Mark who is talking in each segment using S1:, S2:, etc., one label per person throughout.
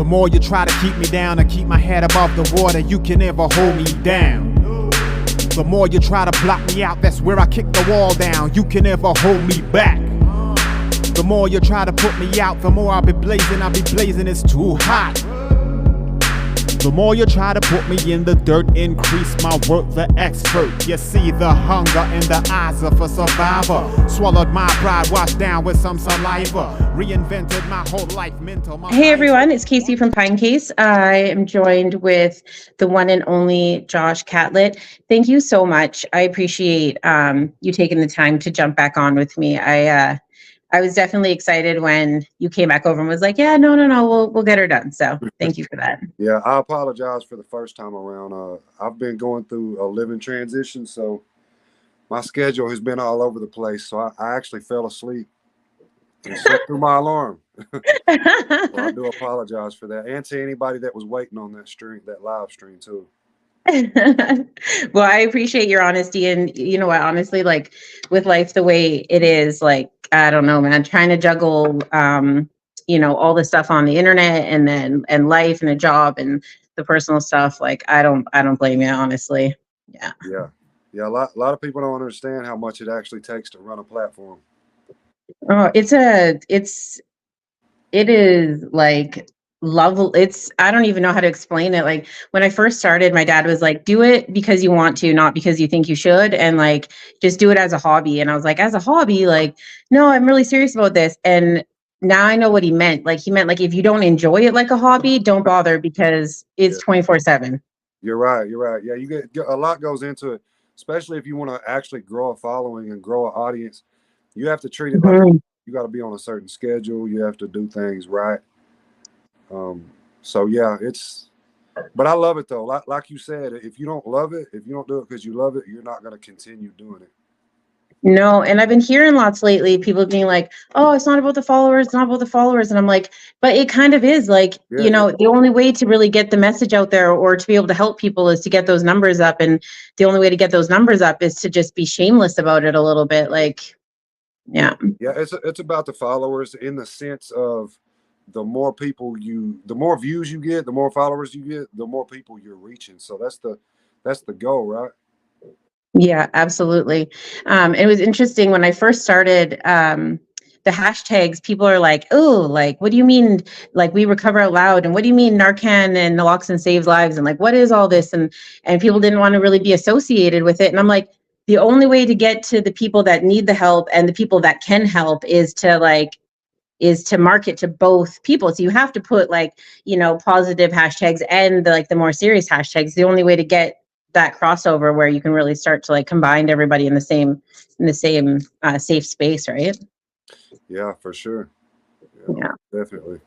S1: The more you try to keep me down and keep my head above the water, you can never hold me down. The more you try to block me out, that's where I kick the wall down. You can never hold me back. The more you try to put me out, the more I'll be blazing, it's too hot. The more you try to put me in the dirt, increase my worth, the expert. You see the hunger in the eyes of a survivor. Swallowed my pride, washed down with some saliva. Reinvented my whole life,
S2: Hey everyone, it's Casey from Pinecase. I am joined with the one and only Josh Catlett. Thank you so much. I appreciate you taking the time to jump back on with me. I was definitely excited when you came back over and was like, yeah, no, we'll get her done. So thank you for that.
S3: Yeah, I apologize for the first time around. I've been going through a living transition, so my schedule has been all over the place. So I actually fell asleep and slept through my alarm. So I do apologize for that. And to anybody that was waiting on that live stream too.
S2: Well, I appreciate your honesty, and you know what, honestly, like with life the way it is, like I don't know, man, trying to juggle all the stuff on the internet and life and a job and the personal stuff, like I don't blame you, honestly.
S3: Yeah. A lot of people don't understand how much it actually takes to run a platform.
S2: Oh, it is like I don't even know how to explain it. Like when I first started, my dad was like, do it because you want to, not because you think you should, and like just do it as a hobby. And I was like, as a hobby, like, no, I'm really serious about this. And now I know what he meant. Like he meant like if you don't enjoy it like a hobby, don't bother, because it's 24/7.
S3: You're right. Yeah, you get a lot goes into it, especially if you want to actually grow a following and grow an audience. You have to treat it like you got to be on a certain schedule. You have to do things right. So yeah, but I love it though. Like you said, if you don't love it, if you don't do it because you love it, you're not going to continue doing it.
S2: No, and I've been hearing lots lately, people being like, oh, it's not about the followers, it's not about the followers. And I'm like, but it kind of is. Like, the only way to really get the message out there or to be able to help people is to get those numbers up. And the only way to get those numbers up is to just be shameless about it a little bit. Like, yeah.
S3: Yeah, it's about the followers in the sense of the more views you get, the more followers you get, the more people you're reaching. So that's the goal, right?
S2: Yeah, absolutely. It was interesting when I first started, the hashtags, people are like, oh, like, what do you mean? Like, we recover out loud. And what do you mean Narcan and naloxone saves lives? And like, what is all this? And people didn't want to really be associated with it. And I'm like, the only way to get to the people that need the help and the people that can help is to market to both people. So you have to put positive hashtags and the more serious hashtags. The only way to get that crossover where you can really start to combine everybody in the same safe space, right?
S3: Yeah, for sure. Yeah, definitely.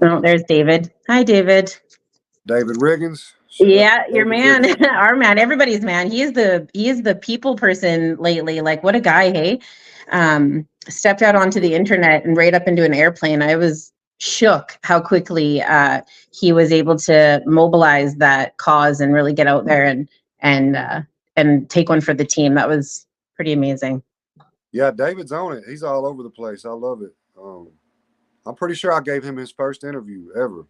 S2: Oh, there's David. Hi, David.
S3: David Riggins.
S2: Yeah, your man, our man, everybody's man. He is the people person lately. Like, what a guy, hey? Stepped out onto the internet and right up into an airplane. I was shook how quickly he was able to mobilize that cause and really get out there and take one for the team. That was pretty amazing.
S3: Yeah, David's on it. He's all over the place. I love it. I'm pretty sure I gave him his first interview ever.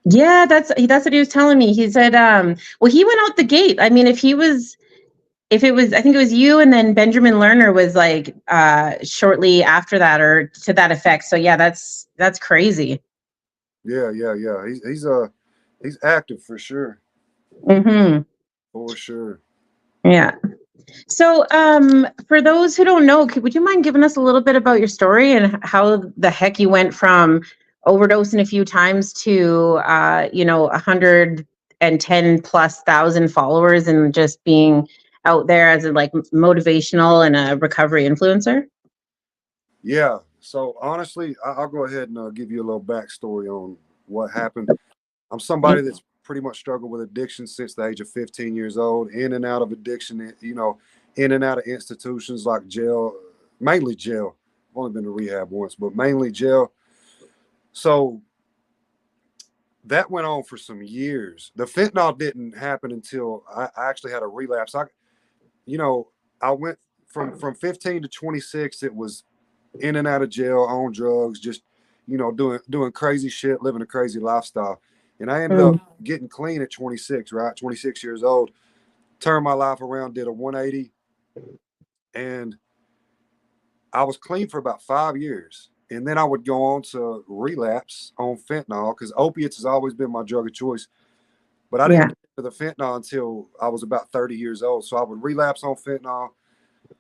S2: Yeah, that's what he was telling me. He said, well, he went out the gate. I mean, I think it was you, and then Benjamin Lerner was shortly after that or to that effect. So yeah, that's crazy.
S3: Yeah. He's active for sure.
S2: Mm-hmm.
S3: For sure.
S2: Yeah. So for those who don't know, would you mind giving us a little bit about your story and how the heck you went from overdosing a few times to 110,000+ followers and just being out there as a motivational and a recovery influencer?
S3: Yeah. So honestly, I'll go ahead and give you a little backstory on what happened. I'm somebody that's pretty much struggled with addiction since the age of 15 years old, in and out of addiction, in and out of institutions like jail, mainly jail. I've only been to rehab once, but mainly jail. So that went on for some years. The fentanyl didn't happen until I actually had a relapse. I went from 15 to 26. It was in and out of jail, on drugs, just, doing crazy shit, living a crazy lifestyle. And I ended up getting clean at 26, right? 26 years old, turned my life around, did a 180, and I was clean for about 5 years. And then I would go on to relapse on fentanyl because opiates has always been my drug of choice. But I didn't get to the fentanyl until I was about 30 years old. So I would relapse on fentanyl,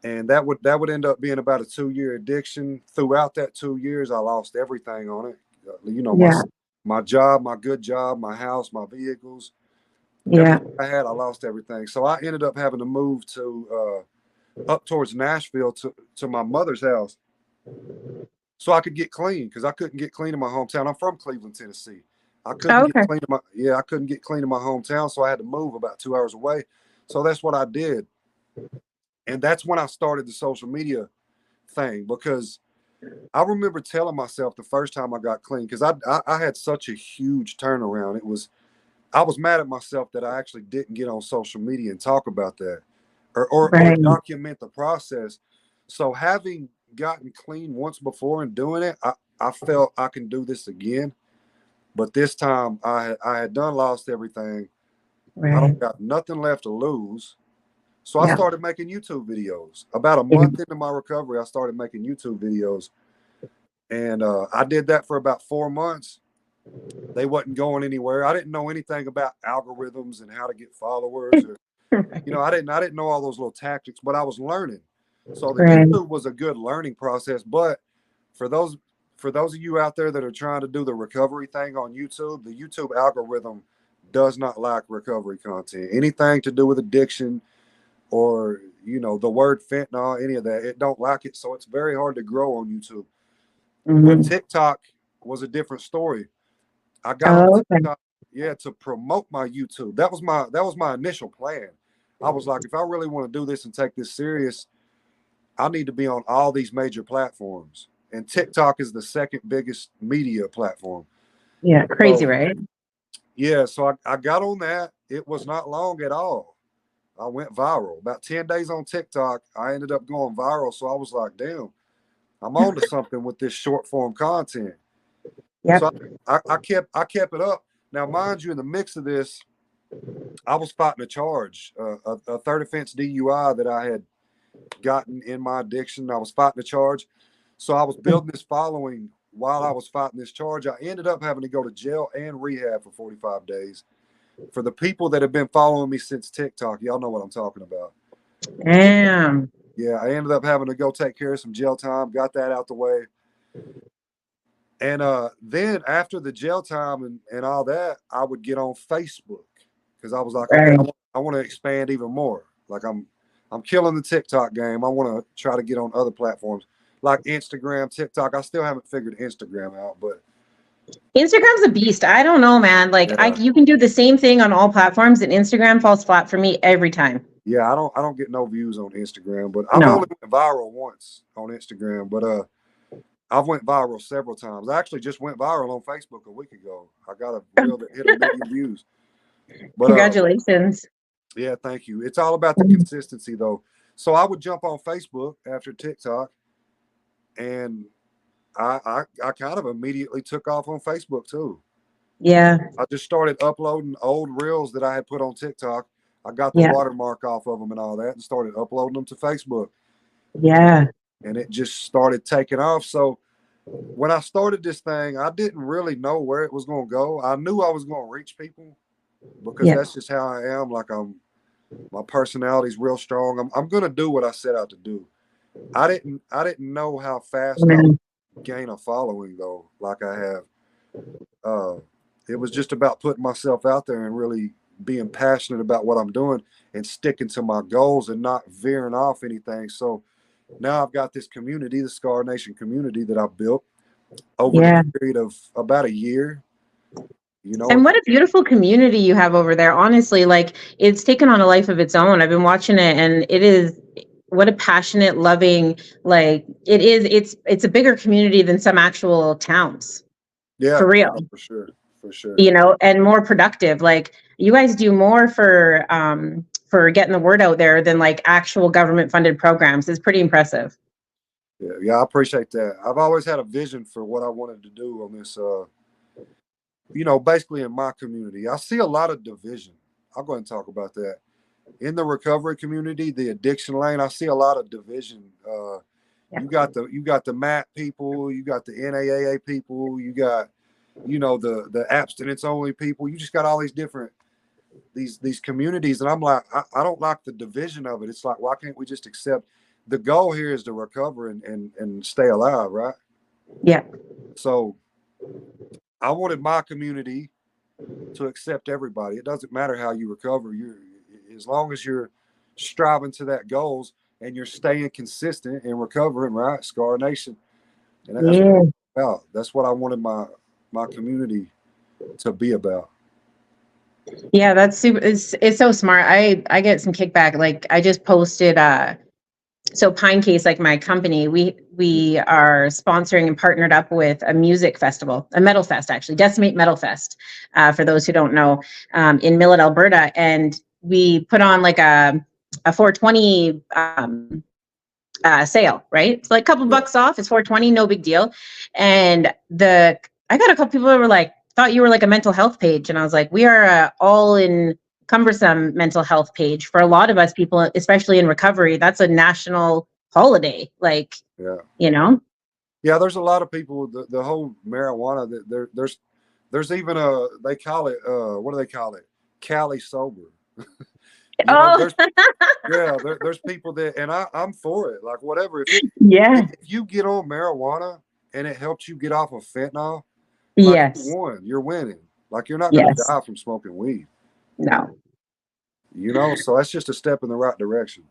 S3: and that would end up being about a 2-year addiction. Throughout that 2 years, I lost everything on it. My job, my good job, my house, my vehicles, everything I had, I lost everything. So I ended up having to move to up towards Nashville to my mother's house so I could get clean because I couldn't get clean in my hometown. I'm from Cleveland, Tennessee. I couldn't get clean I couldn't get clean in my hometown, so I had to move about 2 hours away. So that's what I did. And that's when I started the social media thing, because I remember telling myself the first time I got clean, because I had such a huge turnaround. I was mad at myself that I actually didn't get on social media and talk about that or document the process. So having gotten clean once before and doing it, I felt I can do this again. But this time I had done lost everything. I don't got nothing left to lose. So I started making YouTube videos. About a month into my recovery, I started making YouTube videos. And I did that for about 4 months. They wasn't going anywhere. I didn't know anything about algorithms and how to get followers. Or, I didn't know all those little tactics, but I was learning. So the YouTube was a good learning process. But for those of you out there that are trying to do the recovery thing on YouTube, the YouTube algorithm does not like recovery content. Anything to do with addiction or, the word fentanyl, any of that, it don't like it. So it's very hard to grow on YouTube. But TikTok was a different story. I got on TikTok, to promote my YouTube. That was my initial plan. I was like, if I really want to do this and take this serious, I need to be on all these major platforms. And TikTok is the second biggest media platform.
S2: Yeah, crazy, right?
S3: Yeah, so I got on that. It was not long at all. I went viral. About 10 days on TikTok, I ended up going viral. So I was like, damn, I'm on to something with this short form content. Yep. So I kept it up. Now, mind you, in the mix of this, I was fighting a charge, a third offense DUI that I had gotten in my addiction. I was fighting a charge. So I was building this following while I was fighting this charge. I ended up having to go to jail and rehab for 45 days. For the people that have been following me since TikTok, y'all know what I'm talking about.
S2: Damn.
S3: Yeah, I ended up having to go take care of some jail time, got that out the way. And then after the jail time and all that, I would get on Facebook because I was like, okay, I want to expand even more. Like I'm killing the TikTok game. I want to try to get on other platforms like Instagram, TikTok. I still haven't figured Instagram out, but
S2: Instagram's a beast. I don't know, man. Like you can do the same thing on all platforms, and Instagram falls flat for me every time.
S3: Yeah, I don't get no views on Instagram, but I've only went viral once on Instagram, but I've went viral several times. I actually just went viral on Facebook a week ago. I got a reel that hit 1 million views. But,
S2: congratulations.
S3: Yeah, thank you. It's all about the consistency, though. So I would jump on Facebook after TikTok, and I kind of immediately took off on Facebook too.
S2: Yeah.
S3: I just started uploading old reels that I had put on TikTok. I got the watermark off of them and all that and started uploading them to Facebook.
S2: Yeah.
S3: And it just started taking off. So when I started this thing, I didn't really know where it was going to go. I knew I was going to reach people because that's just how I am. Like my personality is real strong. I'm going to do what I set out to do. I didn't know how fast I would gain a following though, like I have. It was just about putting myself out there and really being passionate about what I'm doing and sticking to my goals and not veering off anything. So now I've got this community, the S.C.A.R Nation community that I've built over the period of about a year.
S2: And what a beautiful community you have over there. Honestly, like it's taken on a life of its own. I've been watching it, and it is what a passionate, loving, like it is. It's a bigger community than some actual towns.
S3: Yeah,
S2: for real.
S3: For sure.
S2: And more productive. Like you guys do more for getting the word out there than like actual government funded programs. It's pretty impressive.
S3: Yeah, I appreciate that. I've always had a vision for what I wanted to do on this, basically in my community. I see a lot of division. I'll go ahead and talk about that. In the recovery community, the addiction lane, I see a lot of division.
S2: Yeah.
S3: You got the MAT people, you got the NAAA people, you got the abstinence only people. You just got all these different these communities, and I'm like, I don't like the division of it. It's like, why can't we just accept the goal here is to recover and stay alive, right?
S2: Yeah.
S3: So I wanted my community to accept everybody. It doesn't matter how you recover. As long as you're striving to that goals and you're staying consistent and recovering, right? S.C.A.R Nation. And that's what
S2: Yeah.
S3: it's about. That's what I wanted my community to be about.
S2: Yeah, that's super. It's so smart. I get some kickback. Like I just posted so Pinecase, like my company, we are sponsoring and partnered up with a music festival, a metal fest, actually, Decimate Metal Fest, for those who don't know, in Millet, Alberta. And we put on like a 420 sale, right? It's like a couple bucks off. It's 420, no big deal. And I got a couple people that were like, thought you were like a mental health page. And I was like, we are all in cumbersome mental health page for a lot of us people, especially in recovery. That's a national holiday. Like,
S3: Yeah, there's a lot of people, the whole marijuana that there's even they call it, what do they call it? Cali sober.
S2: oh,
S3: There's people that, and I'm for it. Like whatever,
S2: yeah,
S3: if you get on marijuana and it helps you get off of fentanyl, like you
S2: yes,
S3: won, you're winning. Like you're not going to
S2: yes,
S3: die from smoking weed.
S2: no.
S3: So that's just a step in the right direction.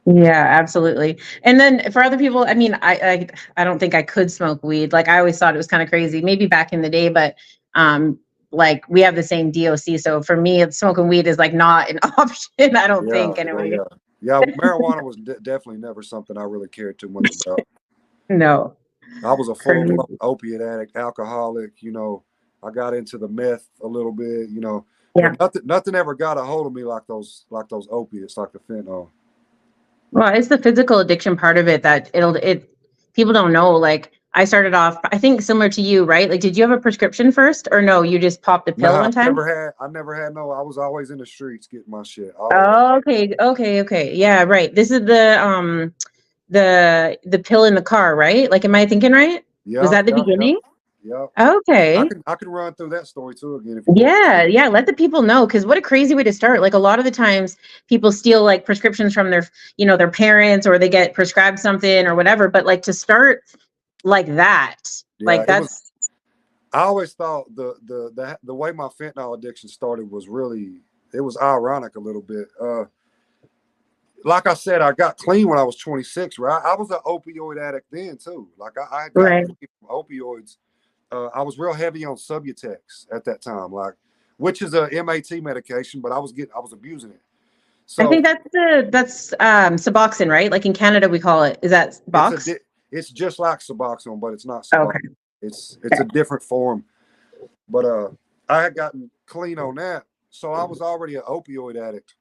S2: Yeah, absolutely. And then for other people, I mean, I don't think I could smoke weed. Like I always thought it was kind of crazy, maybe back in the day, but like we have the same DOC. So for me, smoking weed is like not an option, I don't think anyway.
S3: Yeah, marijuana was definitely never something I really cared too much about.
S2: No.
S3: I was a
S2: Crazy.
S3: full opiate addict, alcoholic. I got into the meth a little bit.
S2: Yeah.
S3: But nothing ever got a hold of me like those opiates, like the fentanyl.
S2: Well, it's the physical addiction part of it that people don't know. Like I started off, I think similar to you, right? Like, did you have a prescription first or no? You just popped a pill
S3: Nah,
S2: one time?
S3: I never had no. I was always in the streets getting my shit. Always.
S2: Oh, okay. Yeah, right. This is the pill in the car, right? Like, am I thinking right? Was
S3: Yeah,
S2: that the
S3: yeah, yeah,
S2: beginning?
S3: yeah.
S2: Okay.
S3: I can run through that story too again if you want.
S2: Yeah. Let the people know, because what a crazy way to start. Like a lot of the times people steal like prescriptions from their parents, or they get prescribed something or whatever. But like to start like that,
S3: Yeah,
S2: like that's
S3: I always thought the way my fentanyl addiction started was it was ironic a little bit. Like I said, I got clean when I was 26, right? I was an opioid addict then too. Like I had gotten
S2: right.
S3: from opioids. I was real heavy on Subutex at that time, which is a MAT medication, but I was abusing it.
S2: I
S3: So
S2: think that's Suboxone, right? Like in Canada we call it. Is that box?
S3: it's just like Suboxone, but it's not Suboxone.
S2: Okay.
S3: It's a different form. But I had gotten clean on that, so I was already an opioid addict.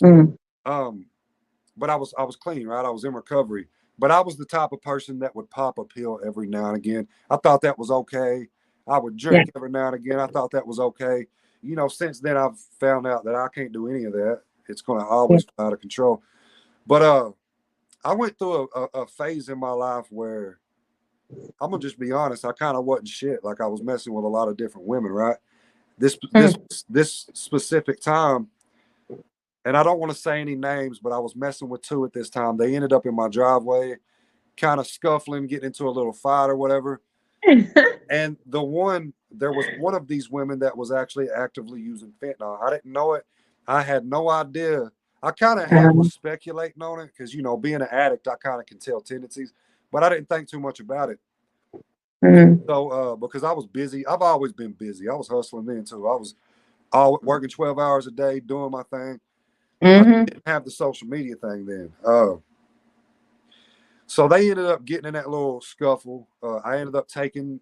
S2: Mm.
S3: But I was clean, right? I was in recovery. But I was the type of person that would pop a pill every now and again. I thought that was okay. I would drink every now and again. I thought that was okay. Since then I've found out that I can't do any of that. It's going to always fly out of control. But I went through a phase in my life where I'm gonna just be honest. I kind of wasn't shit. Like I was messing with a lot of different women, right? This specific time, and I don't want to say any names, but I was messing with two at this time. They ended up in my driveway, kind of scuffling, getting into a little fight or whatever. And there was one of these women that was actually actively using fentanyl. I didn't know it. I had no idea. I kind of was speculating on it because, being an addict, I kind of can tell tendencies, but I didn't think too much about it. So, because I was busy, I've always been busy. I was hustling then too. I was working 12 hours a day, doing my thing. I didn't have the social media thing then. So they ended up getting in that little scuffle. I ended up taking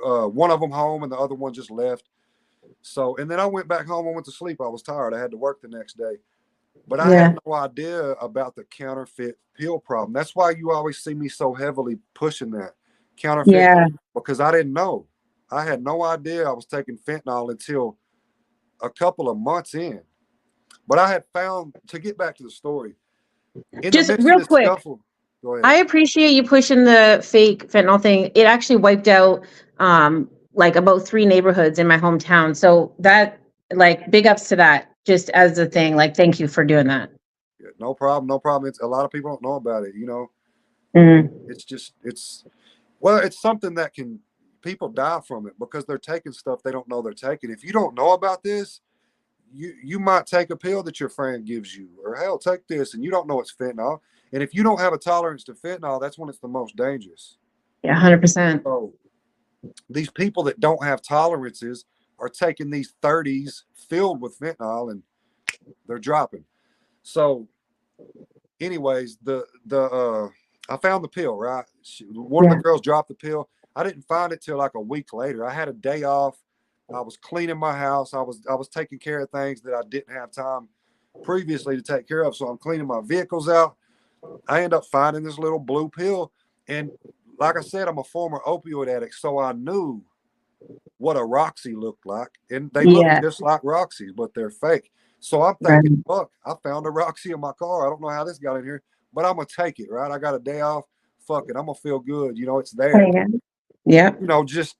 S3: one of them home and the other one just left. So, and then I went back home. I went to sleep. I was tired. I had to work the next day. But I
S2: Yeah.
S3: had no idea about the counterfeit pill problem. That's why you always see me so heavily pushing that counterfeit,
S2: Yeah.
S3: because I didn't know. I had no idea I was taking fentanyl until a couple of months in. But I had found, to get back to the story, in the
S2: Just
S3: midst of
S2: real
S3: this
S2: quick,
S3: scuffle, go ahead.
S2: I appreciate you pushing the fake fentanyl thing. It actually wiped out like about 3 neighborhoods in my hometown. So that, like, big ups to that, just as a thing. Like, thank you for doing that.
S3: Yeah, no problem, no problem. It's a lot of people don't know about it.
S2: Mhm.
S3: It's just well, it's something that can people die from it because they're taking stuff they don't know they're taking. If you don't know about this, you might take a pill that your friend gives you, or hell, take this, and you don't know it's fentanyl. And if you don't have a tolerance to fentanyl, that's when it's the most dangerous.
S2: Yeah, 100%.
S3: So these people that don't have tolerances are taking these 30s filled with fentanyl and they're dropping. So, anyways, the I found the pill, right? One of
S2: Yeah.
S3: the girls dropped the pill. I didn't find it till like a week later. I had a day off. I was cleaning my house. I was taking care of things that I didn't have time previously to take care of. So I'm cleaning my vehicles out. I end up finding this little blue pill. And like I said, I'm a former opioid addict. So I knew what a Roxy looked like. And they look
S2: Yeah.
S3: just like Roxy's, but they're fake. So I'm
S2: Right.
S3: thinking, look, I found a Roxy in my car. I don't know how this got in here, but I'm going to take it, right? I got a day off. Fuck it. I'm going to feel good. It's there.
S2: Yeah.
S3: Just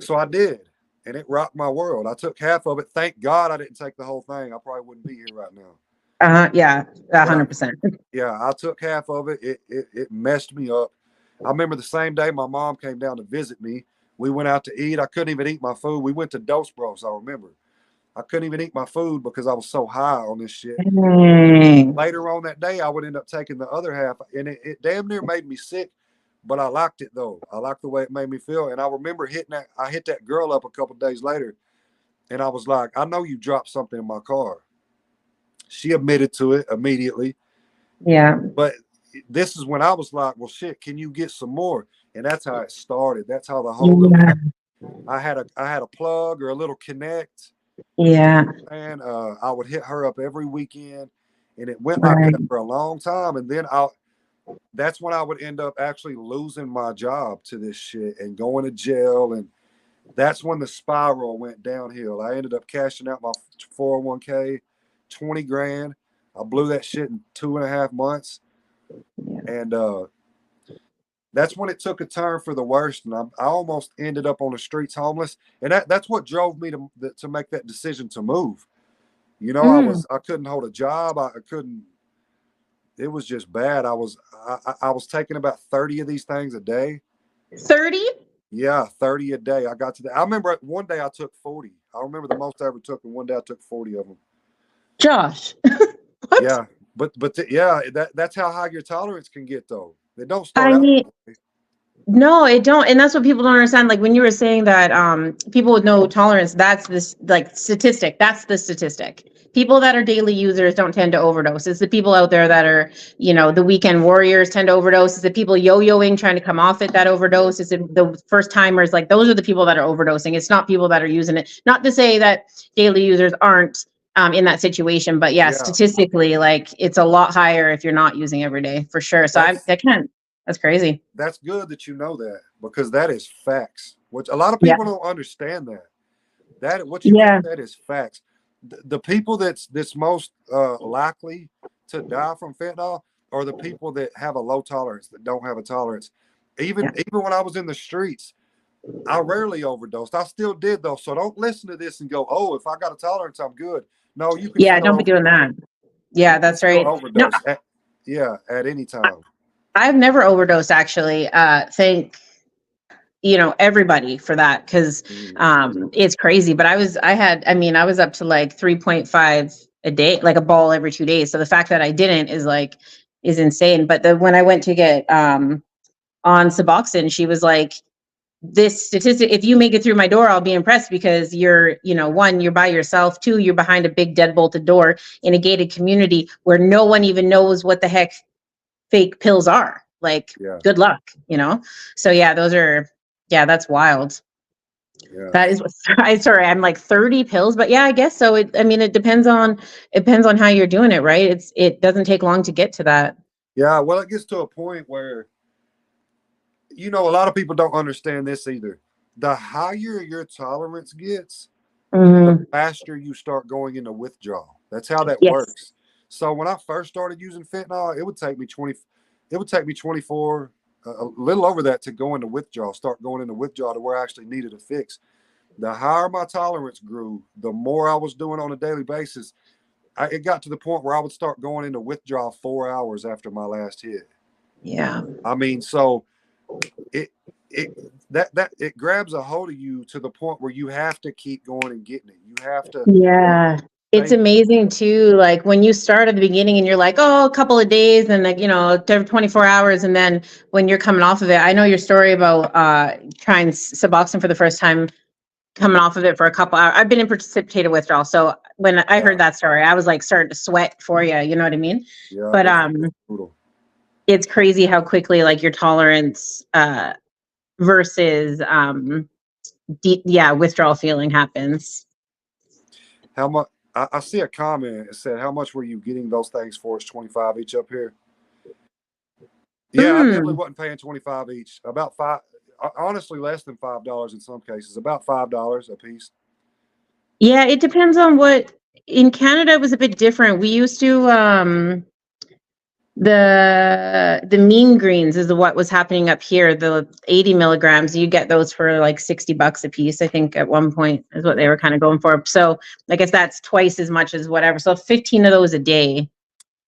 S3: so I did. And it rocked my world. I took half of it. Thank God I didn't take the whole thing. I probably wouldn't be here right now.
S2: Yeah,
S3: But
S2: 100%.
S3: I took half of it. It messed me up. I remember the same day my mom came down to visit me. We went out to eat. I couldn't even eat my food. We went to Dos Bros, I remember. I couldn't even eat my food because I was so high on this shit.
S2: Dang.
S3: Later on that day, I would end up taking the other half, and it damn near made me sick. But I liked it though. I liked the way it made me feel. And I remember hitting that. I hit that girl up a couple days later, and I was like, "I know you dropped something in my car." She admitted to it immediately.
S2: Yeah.
S3: But this is when I was like, "Well, shit, can you get some more?" And that's how it started. That's how the whole little.
S2: Yeah.
S3: I had a plug or a little connect,
S2: Yeah.
S3: and I would hit her up every weekend, and it went like
S2: Right.
S3: that for a long time. And then that's when I would end up actually losing my job to this shit and going to jail. And that's when the spiral went downhill. I ended up cashing out my 401k, 20 grand. I blew that shit in 2.5 months.
S2: Yeah.
S3: And that's when it took a turn for the worst. And I almost ended up on the streets homeless. And that's what drove me to make that decision to move.
S2: Mm.
S3: I couldn't hold a job. I couldn't. It was just bad. I was taking about 30 of these things a day.
S2: 30?
S3: Yeah, 30 a day. I got to that. I remember one day I took 40. I remember the most I ever took, and one day I took 40 of them.
S2: Josh. What?
S3: Yeah, yeah, that's how high your tolerance can get though. They don't start
S2: I
S3: out.
S2: mean, no, it don't. And that's what people don't understand. Like when you were saying that people with no tolerance, that's this like statistic. That's the statistic. People that are daily users don't tend to overdose. It's the people out there that are, the weekend warriors tend to overdose. It's the people yo-yoing trying to come off it that overdose. It's the first timers. Like those are the people that are overdosing. It's not people that are using it. Not to say that daily users aren't in that situation, but yeah,
S3: Yeah,
S2: statistically, like it's a lot higher if you're not using every day for sure. So that's crazy.
S3: that's good that you know that, because that is facts. Which a lot of
S2: Yeah.
S3: people don't understand that. That what you just
S2: Yeah.
S3: said is facts. The people that's most likely to die from fentanyl are the people that have a low tolerance, that don't have a tolerance. Even when I was in the streets, I rarely overdosed. I still did though. So don't listen to this and go, "Oh, if I got a tolerance, I'm good." No, you can
S2: Yeah,
S3: still
S2: don't be doing that. Yeah, that's right. No,
S3: overdose at any time.
S2: I've never overdosed actually. Thank everybody for that, because it's crazy. But I was up to like 3.5 a day, like a ball every 2 days. So the fact that I didn't is insane. But when I went to get on Suboxone, she was like, this statistic, if you make it through my door, I'll be impressed, because you're, one, you're by yourself, two, you're behind a big dead bolted door in a gated community where no one even knows what the heck fake pills are. Like,
S3: Yeah.
S2: good luck. So yeah, that's wild.
S3: Yeah.
S2: That is, sorry, I'm like 30 pills, but yeah, I guess so. I mean, it depends on how you're doing it, right? It doesn't take long to get to that.
S3: Yeah. Well, it gets to a point where, a lot of people don't understand this either. The higher your tolerance gets, the
S2: Mhm.
S3: faster you start going into withdrawal. That's how that
S2: Yes.
S3: works. So when I first started using fentanyl, it would take me 24, a little over that to go into withdrawal, start going into withdrawal to where I actually needed a fix. The higher my tolerance grew, the more I was doing on a daily basis. It got to the point where I would start going into withdrawal 4 hours after my last hit.
S2: Yeah.
S3: I mean, so it it it grabs a hold of you to the point where you have to keep going and getting it. You have to.
S2: Yeah. It's amazing too. Like when you start at the beginning and you're like, oh, a couple of days and like, 24 hours. And then when you're coming off of it, I know your story about trying Suboxone for the first time, coming off of it for a couple hours. I've been in precipitated withdrawal. So when I heard that story, I was like starting to sweat for you. You know what I mean?
S3: Yeah,
S2: But
S3: it's brutal.
S2: it's crazy how quickly like your tolerance versus withdrawal feeling happens.
S3: How much? I see a comment. It said, "How much were you getting those things for?" It's 25 each up here. Yeah, I definitely wasn't paying 25 each. About five. Honestly, less than $5 in some cases. About $5 a piece.
S2: Yeah, it depends on what. In Canada it was a bit different. We used to the mean greens is what was happening up here. The 80 milligrams, you get those for like $60 a piece, I think at one point is what they were kind of going for. So I guess that's twice as much as whatever. So 15 of those a day.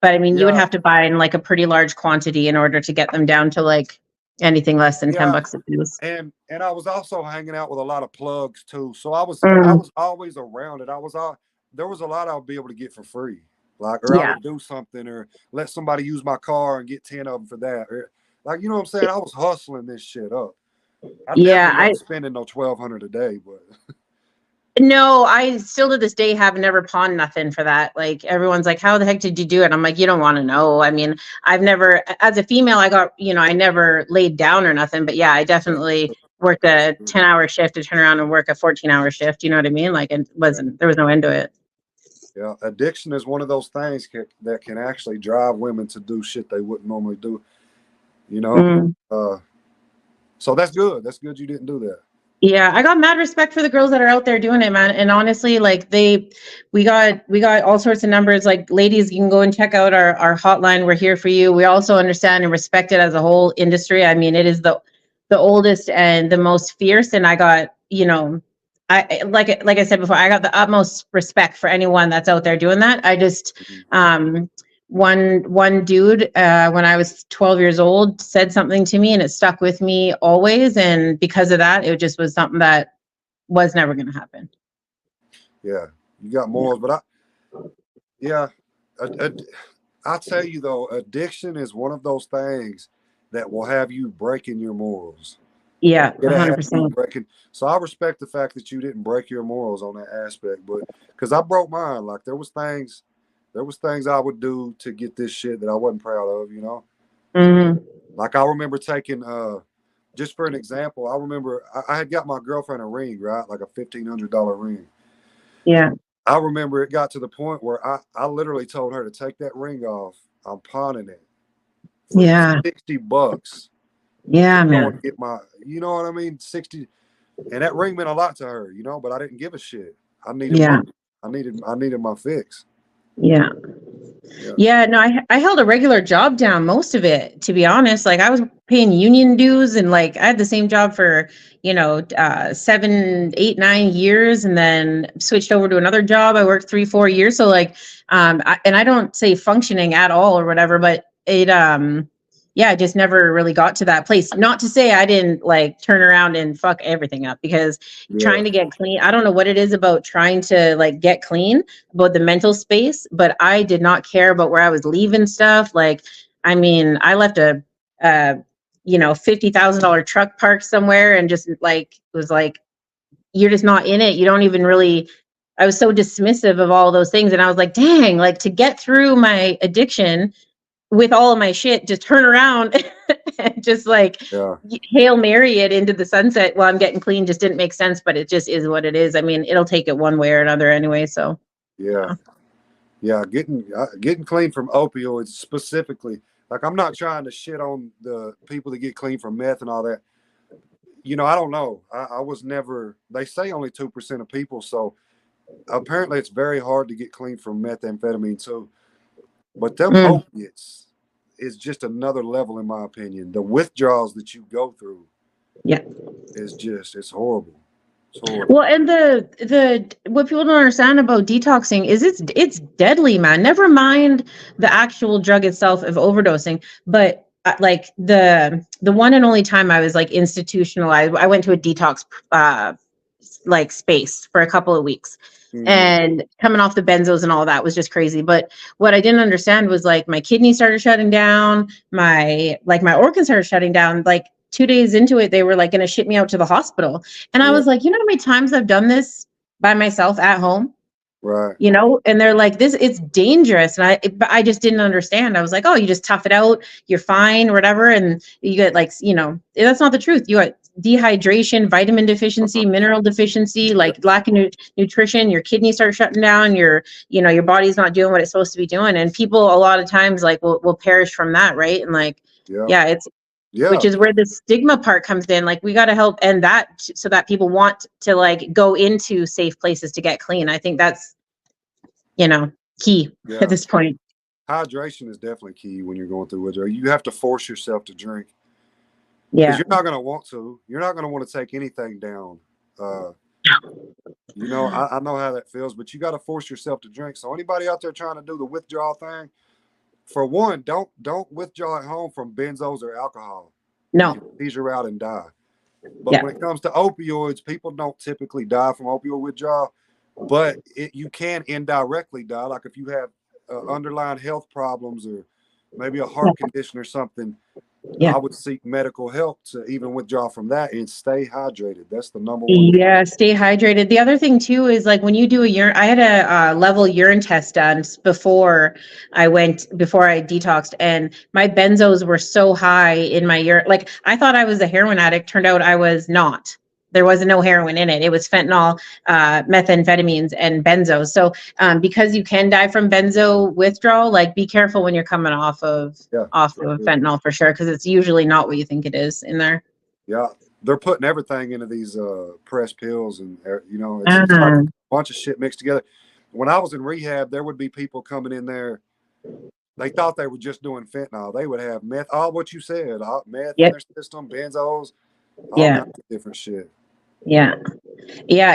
S2: But I mean, you would have to buy in like a pretty large quantity in order to get them down to like anything less than $10 a piece.
S3: And I was also hanging out with a lot of plugs too. So I was always around it. There was a lot I would be able to get for free. Or I would do something or let somebody use my car and get 10 of them for that. Or, you know what I'm saying? I was hustling this shit up. I definitely wasn't spending no $1,200 a day, but
S2: no, I still to this day have never pawned nothing for that. Like everyone's like, how the heck did you do it? I'm like, you don't want to know. I mean, I've never, as a female, I never laid down or nothing, but yeah, I definitely worked a 10-hour shift to turn around and work a 14-hour shift. You know what I mean? Like there was no end to it.
S3: Yeah. Addiction is one of those things that can actually drive women to do shit they wouldn't normally do, so that's good. That's good you didn't do that.
S2: Yeah, I got mad respect for the girls that are out there doing it, man. And honestly, like we got all sorts of numbers. Like ladies, you can go and check out our hotline. We're here for you. We also understand and respect it as a whole industry. I mean, it is the oldest and the most fierce. And I got, I like I said before, I got the utmost respect for anyone that's out there doing that. I just one dude when I was 12 years old said something to me and it stuck with me always, and because of that it just was something that was never going to happen.
S3: Yeah, you got morals. But I'll tell you though, addiction is one of those things that will have you breaking your morals.
S2: Yeah, 100%.
S3: Breaking. So I respect the fact that you didn't break your morals on that aspect, but because I broke mine. Like there was things I would do to get this shit that I wasn't proud of,
S2: Mm-hmm.
S3: Like I remember taking, just for an example, I remember I had got my girlfriend a ring, right? Like a $1,500 ring.
S2: Yeah.
S3: I remember it got to the point where I literally told her to take that ring off. I'm pawning it for $60.
S2: Yeah, man.
S3: Get my, you know what I mean? 60. And that ring meant a lot to her, but I didn't give a shit. I needed money. I needed my fix.
S2: Yeah, no, I held a regular job down most of it, to be honest. Like I was paying union dues and like I had the same job for 7, 8, 9 years and then switched over to another job. I worked 3-4 years, so like and I don't say functioning at all or whatever, but it I just never really got to that place. Not to say I didn't like turn around and fuck everything up, because trying to get clean, I don't know what it is about trying to like get clean, about the mental space, but I did not care about where I was leaving stuff. Like, I mean, I left a $50,000 truck parked somewhere and just like, it was like, you're just not in it. You don't even really, I was so dismissive of all those things. And I was like, dang, like to get through my addiction, with all of my shit, just turn around and just like
S3: Yeah.
S2: Hail Mary it into the sunset while I'm getting clean just didn't make sense, but it just is what it is. I mean, it'll take it one way or another anyway. So
S3: Yeah. Yeah. Getting clean from opioids specifically. Like, I'm not trying to shit on the people that get clean from meth and all that. You know, I don't know. I was never, they say only 2% of people. So apparently it's very hard to get clean from methamphetamine too. But them opiates is just another level, in my opinion. The withdrawals that you go through,
S2: yeah.
S3: it's horrible. It's horrible.
S2: Well, and the what people don't understand about detoxing is it's deadly, man. Never mind the actual drug itself of overdosing, but like the one and only time I was like institutionalized, I went to a detox like space for a couple of weeks. And coming off the benzos and all that was just crazy. But what I didn't understand was like my kidneys started shutting down, my organs started shutting down. Like 2 days into it, they were like going to ship me out to the hospital. And I was like, you know how many times I've done this by myself at home?
S3: Right.
S2: You know, and they're like, it's dangerous. And I just didn't understand. I was like, oh, you just tough it out. You're fine or whatever. And you get like, you know, that's not the truth. You got dehydration, vitamin deficiency, mineral deficiency, like lack of nutrition, your kidneys start shutting down, your body's not doing what it's supposed to be doing. And people a lot of times like will perish from that. Right. And like, which is where the stigma part comes in. Like, we got to help end that so that people want to like go into safe places to get clean. I think that's, key at this point.
S3: Hydration is definitely key when you're going through withdrawal. You have to force yourself to drink.
S2: Yeah.
S3: Because you're not going to want to. You're not going to want to take anything down. I know how that feels, but you got to force yourself to drink. So anybody out there trying to do the withdrawal thing, for one, don't withdraw at home from benzos or alcohol.
S2: No.
S3: You seizure out and die. But when it comes to opioids, people don't typically die from opioid withdrawal, but you can indirectly die. Like if you have underlying health problems or maybe a heart condition or something, I would seek medical help to even withdraw from that and stay hydrated. That's the number one.
S2: Yeah, stay hydrated. The other thing too is like when you do I had a level urine test done before I detoxed, and my benzos were so high in my urine. Like I thought I was a heroin addict. Turned out I was not. There was no heroin in it. It was fentanyl, methamphetamines, and benzos. So because you can die from benzo withdrawal, like be careful when you're coming off of fentanyl for sure, because it's usually not what you think it is in there.
S3: Yeah, they're putting everything into these pressed pills, and it's like a bunch of shit mixed together. When I was in rehab, there would be people coming in there. They thought they were just doing fentanyl. They would have meth, all what you said, meth in their system, benzos, all kinds of different shit.
S2: Yeah.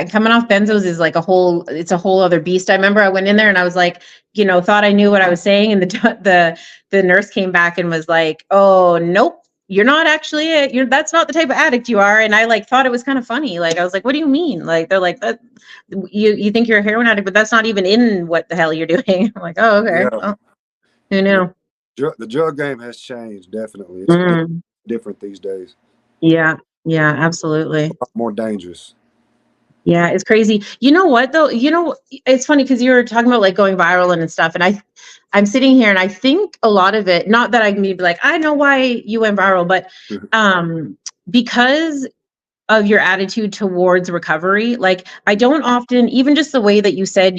S2: Coming off benzos is like it's a whole other beast. I remember I went in there and I was like, thought I knew what I was saying. And the nurse came back and was like, oh, nope, you're not actually that's not the type of addict you are. And I like thought it was kind of funny. Like, I was like, what do you mean? Like, they're like, that you think you're a heroin addict, but that's not even in what the hell you're doing. I'm like, oh, okay.
S3: Yeah.
S2: Well, who knew?
S3: The drug game has changed. Definitely. It's different these days.
S2: Yeah, absolutely.
S3: A lot more dangerous.
S2: Yeah, it's crazy. You know what though? It's funny because you were talking about like going viral and stuff, and I'm sitting here and I think a lot of it, not that I can be like, I know why you went viral, but because of your attitude towards recovery, like I don't often, even just the way that you said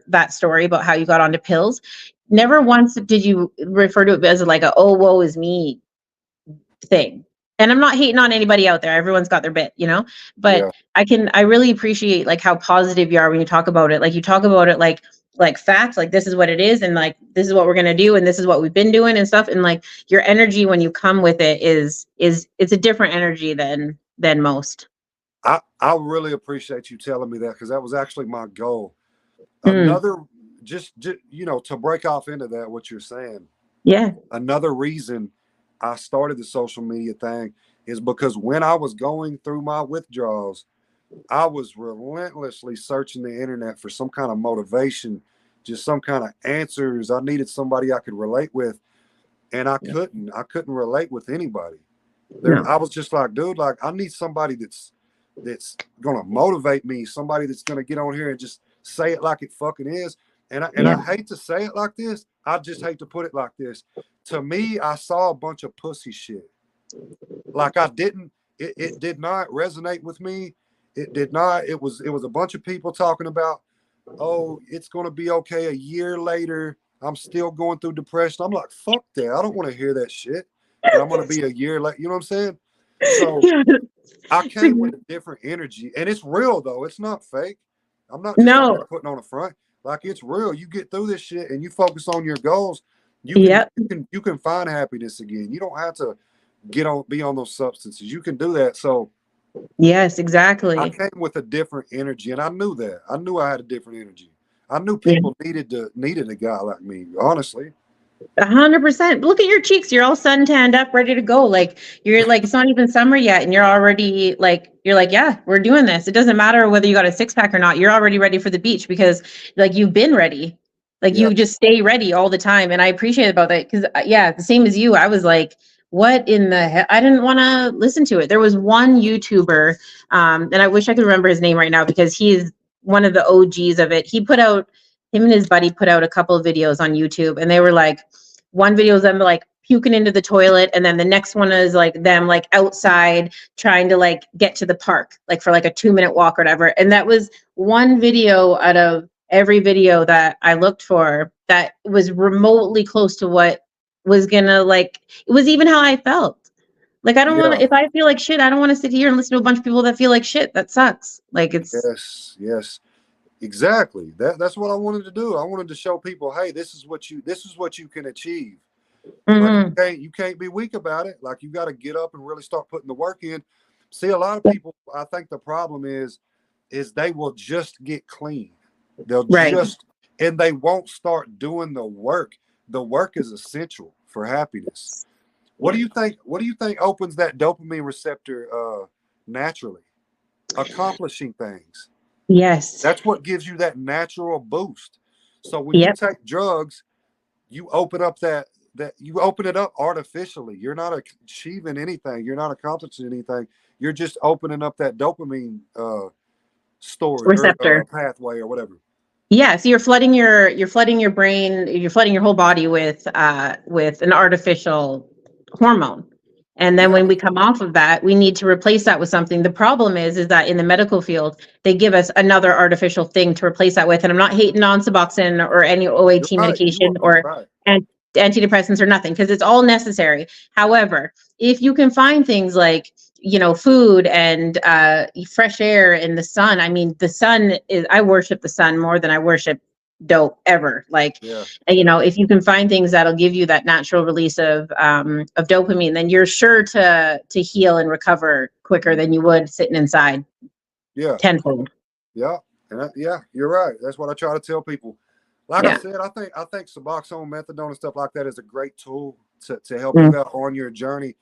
S2: that story about how you got onto pills, never once did you refer to it as like oh, woe is me thing. And I'm not hating on anybody out there. Everyone's got their bit, but I really appreciate like how positive you are when you talk about it. Like you talk about it like facts, like this is what it is. And like, this is what we're going to do. And this is what we've been doing and stuff. And like your energy, when you come with it it's a different energy than most.
S3: I really appreciate you telling me that, because that was actually my goal. Another, just to break off into that, what you're saying.
S2: Yeah.
S3: Another reason I started the social media thing is because when I was going through my withdrawals, I was relentlessly searching the internet for some kind of motivation, just some kind of answers. I needed somebody I could relate with, and I couldn't relate with anybody. I was just like, dude, like I need somebody that's gonna motivate me, somebody that's gonna get on here and just say it like it fucking is. And I hate to say it like this. I just hate to put it like this. to me, I saw a bunch of pussy shit. Like I didn't, it did not resonate with me. It did not. It was a bunch of people talking about, oh, it's gonna be okay a year later. I'm still going through depression. I'm like, fuck that. I don't want to hear that shit. That I'm gonna be a year late. You know what I'm saying? So
S2: Yeah.
S3: I came with a different energy, and it's real though. It's not fake. I'm not just out there
S2: No.
S3: putting on a front. Like it's real. You get through this shit and you focus on your goals.
S2: Yep.
S3: You can find happiness again. You don't have to be on those substances. You can do that. So
S2: Yes,
S3: I
S2: exactly.
S3: came with a different energy, and I knew that. I knew I had a different energy. I knew
S2: Yeah.
S3: people needed a guy like me. Honestly,
S2: 100%. Look at your cheeks. You're all suntanned up, ready to go. Like you're like, it's not even summer yet, and you're already like, you're like, yeah, we're doing this. It doesn't matter whether you got a six pack or not. You're already ready for the beach because like you've been ready. Like
S3: yeah,
S2: you just stay ready all the time, and I appreciate about that because yeah, the same as you. I was like, what in the hell? I didn't want to listen to it. There was one YouTuber, and I wish I could remember his name right now because he is one of the OGs of it. Him and his buddy put out a couple of videos on YouTube, and they were like, one video is them like puking into the toilet, and then the next one is like them like outside trying to like get to the park, like for like a 2-minute walk or whatever. And that was one video out of every video that I looked for that was remotely close to what was gonna like, it was even how I felt. Like I don't want
S3: yeah,
S2: to, if I feel like shit, I don't want to sit here and listen to a bunch of people that feel like shit. That sucks. Like it's
S3: yes, exactly. That's what I wanted to do. I wanted to show people, hey, this is what you can achieve. But
S2: mhm.
S3: you can't be weak about it. Like you got to get up and really start putting the work in. See, a lot of people, I think the problem is they will just get clean. They'll
S2: Right.
S3: just and they won't start doing the work. The work is essential for happiness. What
S2: Yeah.
S3: do you think? What do you think opens that dopamine receptor naturally? Accomplishing things.
S2: Yes.
S3: That's what gives you that natural boost. So when you
S2: Yep.
S3: take drugs, you open up that you open it up artificially. You're not achieving anything. You're not accomplishing anything. You're just opening up that dopamine storage or
S2: Receptor.
S3: pathway or whatever.
S2: Yeah, so you're flooding your brain, you're flooding your whole body with an artificial hormone. And then
S3: Yeah,
S2: when we come off of that, we need to replace that with something. The problem is that in the medical field, they give us another artificial thing to replace that with. And I'm not hating on Suboxone or any
S3: you're
S2: OAT
S3: right.
S2: medication
S3: You're
S2: or
S3: right.
S2: antidepressants or nothing, because it's all necessary. However, if you can find things like, food and fresh air and the sun. I mean, the sun is, I worship the sun more than I worship dope ever. Like,
S3: Yeah,
S2: if you can find things that'll give you that natural release of dopamine, then you're sure to heal and recover quicker than you would sitting inside
S3: yeah,
S2: tenfold.
S3: yeah, yeah. You're right. That's what I try to tell people. Like I
S2: Yeah.
S3: said, I think Suboxone, methadone, and stuff like that is a great tool to help
S2: Mm.
S3: you out on your journey.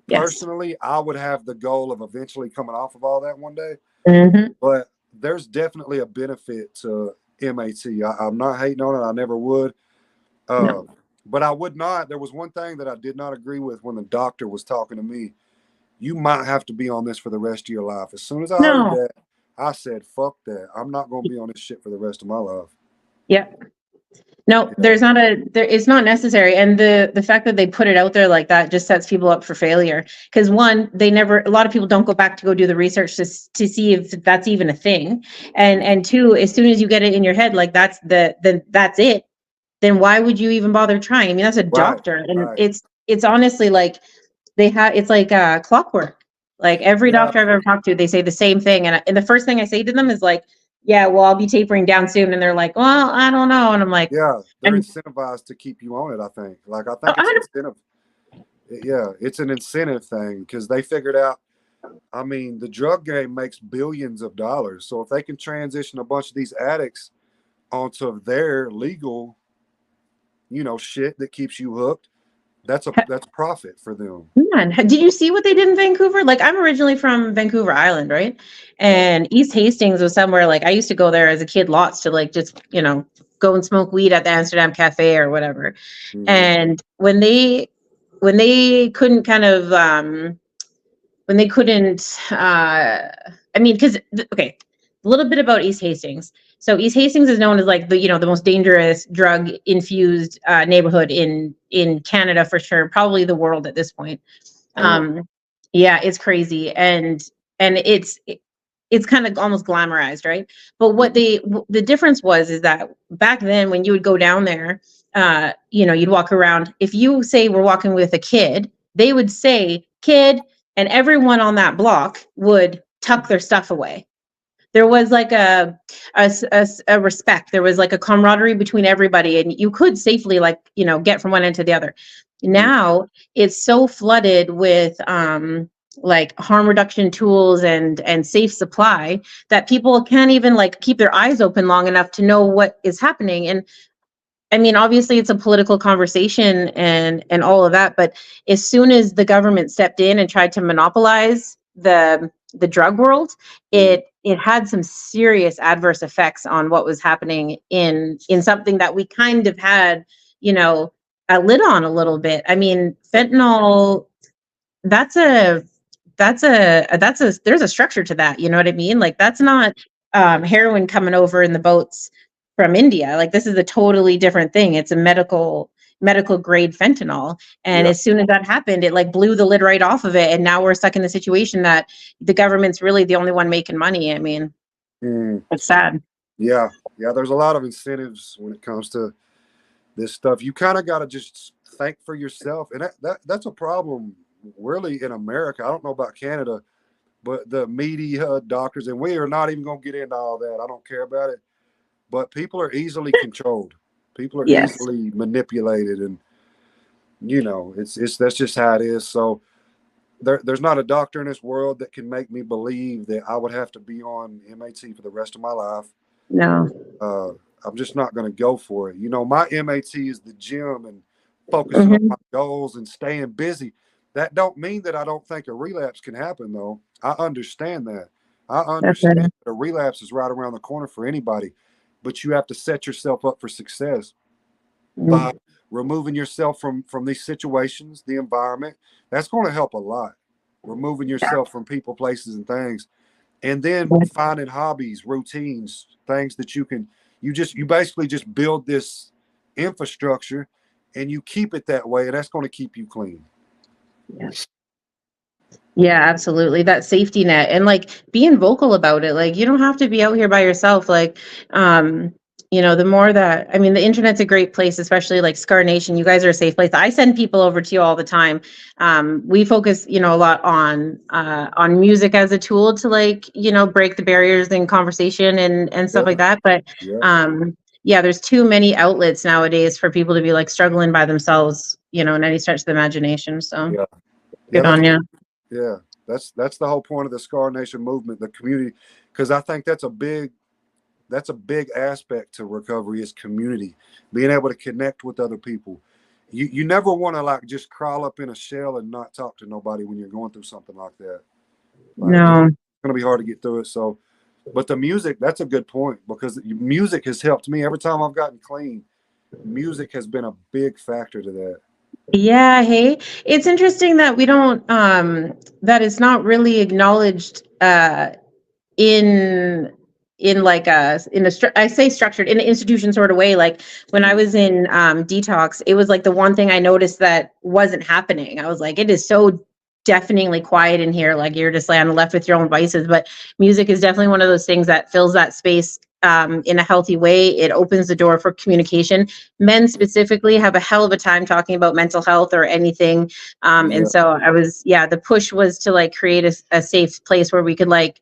S2: Yes.
S3: Personally, I would have the goal of eventually coming off of all that one day.
S2: Hmm.
S3: But there's definitely a benefit to MAT. I'm not hating on it. I never would. Uh,
S2: No.
S3: but I would not. There was one thing that I did not agree with when the doctor was talking to me. You might have to be on this for the rest of your life. As soon as I heard
S2: No.
S3: that, I said, fuck that. I'm not going to be on this shit for the rest of my life.
S2: Yeah. No,
S3: Yeah.
S2: it's not necessary. And the fact that they put it out there like that just sets people up for failure. Because one, a lot of people don't go back to go do the research to see if that's even a thing. And two, as soon as you get it in your head, like then that's it. Then why would you even bother trying? I mean, that's a
S3: Right.
S2: doctor. And
S3: Right.
S2: it's honestly like it's like clockwork. Like every
S3: Yeah.
S2: doctor I've ever talked to, they say the same thing. And the first thing I say to them is like, yeah, well, I'll be tapering down soon. And they're like, well, I don't know. And I'm like,
S3: Yeah. They're
S2: and
S3: incentivized to keep you on it, I think. Like, I think it's incentive. Yeah. It's an incentive thing because they figured out, I mean, the drug game makes billions of dollars. So if they can transition a bunch of these addicts onto their legal, shit that keeps you hooked, that's profit for them.
S2: man, did you see what they did in Vancouver? Like, I'm originally from Vancouver Island, right?
S3: Yeah.
S2: And East Hastings was somewhere like I used to go there as a kid lots to like just, go and smoke weed at the Amsterdam Cafe or whatever.
S3: Mm-hmm.
S2: And when they couldn't kind of when they couldn't I mean, because okay, a little bit about East Hastings. So East Hastings is known as like the, the most dangerous drug infused neighborhood in Canada for sure, probably the world at this point. Yeah, it's crazy, and it's kind of almost glamorized, right? But what the difference is that back then when you would go down there, you'd walk around. If you say we're walking with a kid, they would say kid, and everyone on that block would tuck their stuff away. There was like a respect. There was like a camaraderie between everybody, and you could safely get from one end to the other. Now it's so flooded with like harm reduction tools and safe supply that people can't even like keep their eyes open long enough to know what is happening. And I mean, obviously it's a political conversation and all of that, but as soon as the government stepped in and tried to monopolize the drug world, it had some serious adverse effects on what was happening in something that we kind of had, a lid on a little bit. I mean, fentanyl, there's a structure to that, you know what I mean? Like that's not heroin coming over in the boats from India. Like this is a totally different thing. It's a medical grade fentanyl. And as soon as that happened, it like blew the lid right off of it. And now we're stuck in the situation that the government's really the only one making money. I mean, it's sad.
S3: Yeah. There's a lot of incentives when it comes to this stuff. You kind of got to just think for yourself. And that's a problem really in America. I don't know about Canada, but the media, doctors, and we are not even going to get into all that. I don't care about it. But people are easily controlled. People are easily manipulated, and that's just how it is. So there's not a doctor in this world that can make me believe that I would have to be on MAT for the rest of my life.
S2: No.
S3: I'm just not going to go for it. My MAT is the gym and focusing on my goals and staying busy. That don't mean that I don't think a relapse can happen, though. I understand that. I understand that a relapse is right around the corner for anybody, but you have to set yourself up for success by removing yourself from these situations, the environment. That's going to help a lot. Removing yourself from people, places, and things, and then finding hobbies, routines, things that you basically just build this infrastructure, and you keep it that way, and that's going to keep you clean.
S2: Yeah, absolutely. That safety net and like being vocal about it. Like you don't have to be out here by yourself. Like, the more that, I mean, the internet's a great place, especially like S.C.A.R Nation. You guys are a safe place. I send people over to you all the time. We focus, a lot on music as a tool to like, break the barriers in conversation and stuff like that. But there's too many outlets nowadays for people to be like struggling by themselves, in any stretch of the imagination. So good on you.
S3: Yeah, that's the whole point of the S.C.A.R Nation movement, the community, because I think that's a big aspect to recovery is community, being able to connect with other people. You never want to like just crawl up in a shell and not talk to nobody when you're going through something like that.
S2: No,
S3: it's going to be hard to get through it. So, but the music, that's a good point, because music has helped me every time I've gotten clean. Music has been a big factor to that.
S2: Yeah, hey, it's interesting that we don't that it's not really acknowledged in like I say structured in an institution sort of way. Like when I was in detox, it was like the one thing I noticed that wasn't happening. I was like, it is so deafeningly quiet in here. Like you're just like on the left with your own vices, but music is definitely one of those things that fills that space in a healthy way. It opens the door for communication. Men specifically have a hell of a time talking about mental health or anything. And so the push was to like create a safe place where we could like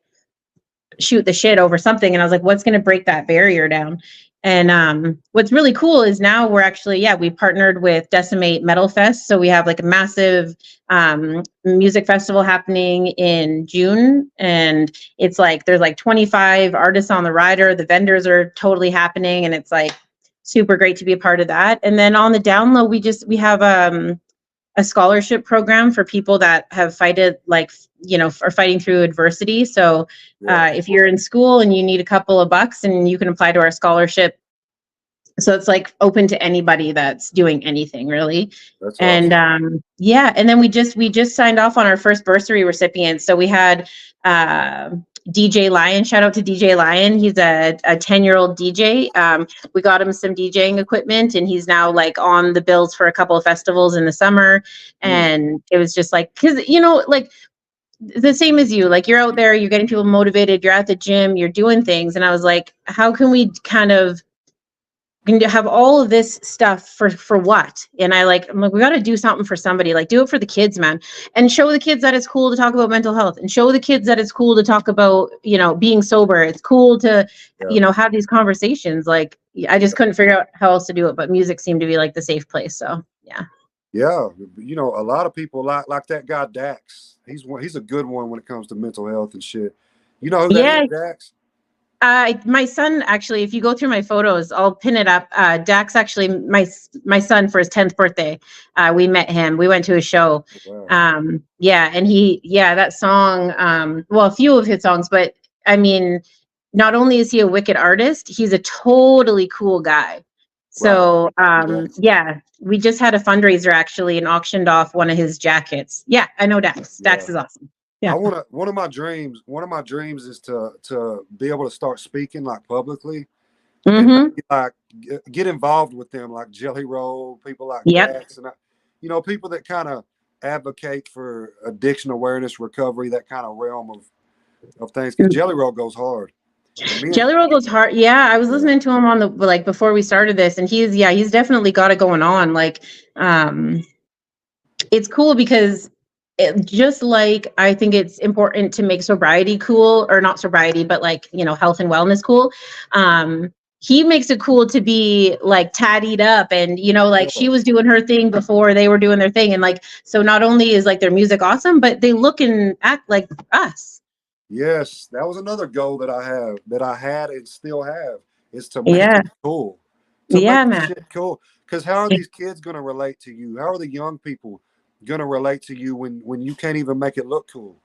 S2: shoot the shit over something. And I was like, what's going to break that barrier down? And what's really cool is now we're actually, we partnered with Decimate Metal Fest. So we have like a massive music festival happening in June. And it's like, there's like 25 artists on the rider. The vendors are totally happening. And it's like super great to be a part of that. And then on the down low, we have a scholarship program for people that have are fighting through adversity. So if you're in school and you need a couple of bucks, and you can apply to our scholarship. So it's like open to anybody that's doing anything really. That's awesome. And and then we just signed off on our first bursary recipient. So we had DJ Lion. Shout out to DJ Lion. He's a 10-year-old DJ. We got him some DJing equipment, and he's now like on the bills for a couple of festivals in the summer. And it was just like, because like the same as you, like you're out there, you're getting people motivated, you're at the gym, you're doing things, and I was like, how can we kind of have all of this stuff for what? And I'm like, we got to do something for somebody, like do it for the kids, man, and show the kids that it's cool to talk about mental health, and show the kids that it's cool to talk about, being sober. It's cool to, have these conversations. Like, I just couldn't figure out how else to do it, but music seemed to be like the safe place. So yeah.
S3: Yeah, a lot of people like that guy Dax. He's a good one when it comes to mental health and shit. You know who that is, Dax?
S2: My son, actually, if you go through my photos, I'll pin it up. Dax, actually, my son, for his 10th birthday, we met him. We went to a show. Wow. And that song, well, a few of his songs, but I mean, not only is he a wicked artist, he's a totally cool guy. So, we just had a fundraiser actually and auctioned off one of his jackets. Yeah, I know Dax. Dax is awesome. Yeah.
S3: One of my dreams is to be able to start speaking like publicly, and like get involved with them, like Jelly Roll, people like Dax, and people that kind of advocate for addiction awareness, recovery, that kind of realm of things. Because Jelly Roll goes hard.
S2: Jelly Roll goes hard. Yeah, I was listening to him on the before we started this, and he's definitely got it going on. Like, it's cool because just like I think it's important to make sobriety cool, or not sobriety, but like health and wellness cool. He makes it cool to be like tattied up, and she was doing her thing before they were doing their thing, and like so not only is like their music awesome, but they look and act like us.
S3: Yes, that was another goal that I had and still have, is to make it cool. Make man. Shit cool. Because how are these kids going to relate to you? How are the young people going to relate to you when you can't even make it look cool?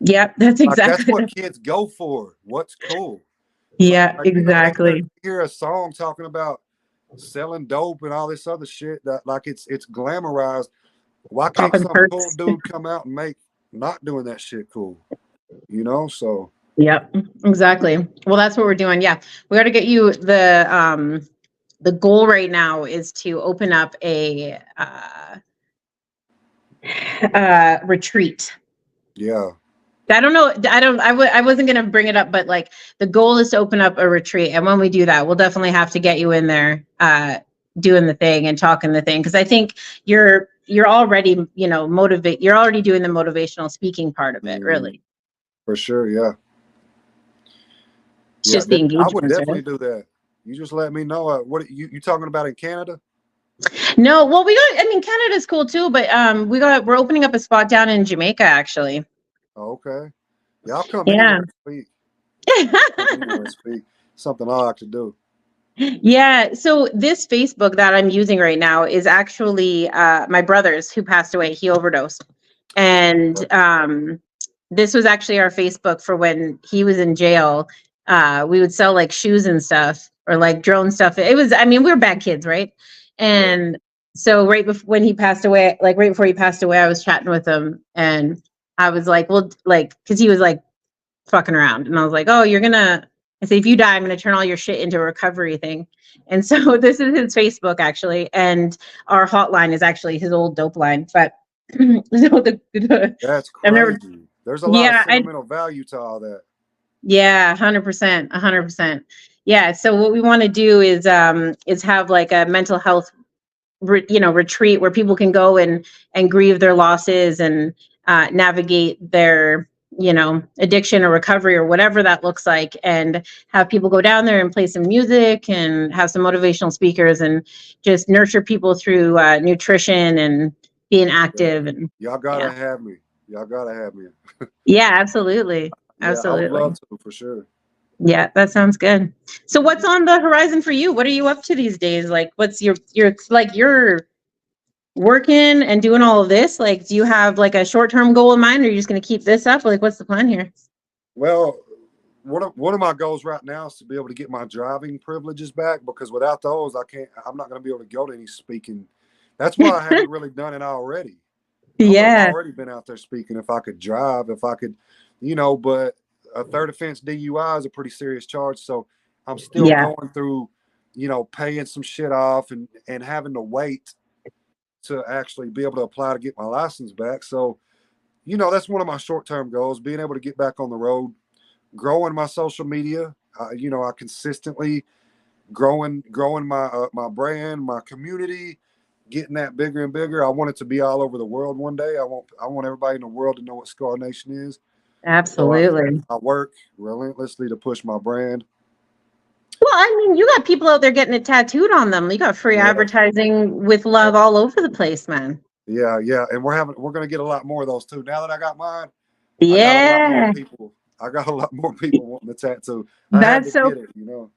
S2: Yeah, that's exactly.
S3: That's what kids go for. What's cool?
S2: Yeah, exactly.
S3: You hear a song talking about selling dope and all this other shit that like it's glamorized. Why can't some cool dude come out and make not doing that shit cool? So.
S2: Yep, exactly. Well, that's what we're doing. Yeah, we got to get you the goal right now is to open up a retreat.
S3: Yeah.
S2: I don't know. I wasn't going to bring it up, but like the goal is to open up a retreat. And when we do that, we'll definitely have to get you in there, doing the thing and talking the thing. Cause I think you're already, you're already doing the motivational speaking part of it, really.
S3: For sure, yeah.
S2: It's just the engagement.
S3: I would definitely do that. You just let me know. What you talking about in Canada?
S2: No, well, Canada's cool too, but we're opening up a spot down in Jamaica, actually.
S3: Oh, okay. Yeah, I'll come anywhere to speak. Something I like to do.
S2: Yeah. So this Facebook that I'm using right now is actually my brother's, who passed away. He overdosed, and this was actually our Facebook for when he was in jail. We would sell like shoes and stuff, or like drone stuff. It was, we were bad kids, right? And so right before when he passed away, like right before he passed away, I was chatting with him, and I was like, well, like, cause he was like fucking around, and I was like, oh, I say, if you die, I'm going to turn all your shit into a recovery thing. And so this is his Facebook, actually, and our hotline is actually his old dope line. But
S3: that's crazy. There's a lot of sentimental value to all that.
S2: Yeah, 100%, 100%. Yeah. So what we want to do is have like a mental health, retreat where people can go and grieve their losses and navigate their, addiction or recovery or whatever that looks like, and have people go down there and play some music and have some motivational speakers and just nurture people through nutrition and being active. And
S3: y'all gotta have me.
S2: Yeah, absolutely. Absolutely.
S3: I would love to, for sure.
S2: Yeah, that sounds good. So what's on the horizon for you? What are you up to these days? Like, what's you're working and doing all of this? Like, do you have like a short-term goal in mind, or are you just going to keep this up? Like, what's the plan here?
S3: Well, one of my goals right now is to be able to get my driving privileges back, because without those, I'm not going to be able to go to any speaking. That's why I haven't really done it already. I've already been out there speaking. If I could drive, if I could, but a third offense DUI is a pretty serious charge. So I'm still
S2: Yeah,
S3: going through, paying some shit off and having to wait to actually be able to apply to get my license back. So, that's one of my short-term goals, being able to get back on the road, growing my social media. I consistently growing my brand, my community, getting that bigger and bigger. I want it to be all over the world one day. I want everybody in the world to know what S.C.A.R Nation is. So
S2: absolutely.
S3: I work relentlessly to push my brand.
S2: Well, I mean, you got people out there getting it tattooed on them. You got free
S3: Yeah.
S2: advertising with love all over the place, man.
S3: Yeah, and we're gonna get a lot more of those too. Now that I got mine, I got a lot more
S2: Yeah,
S3: people. I got a lot more people wanting the tattoo. I had to
S2: that's so.
S3: get it.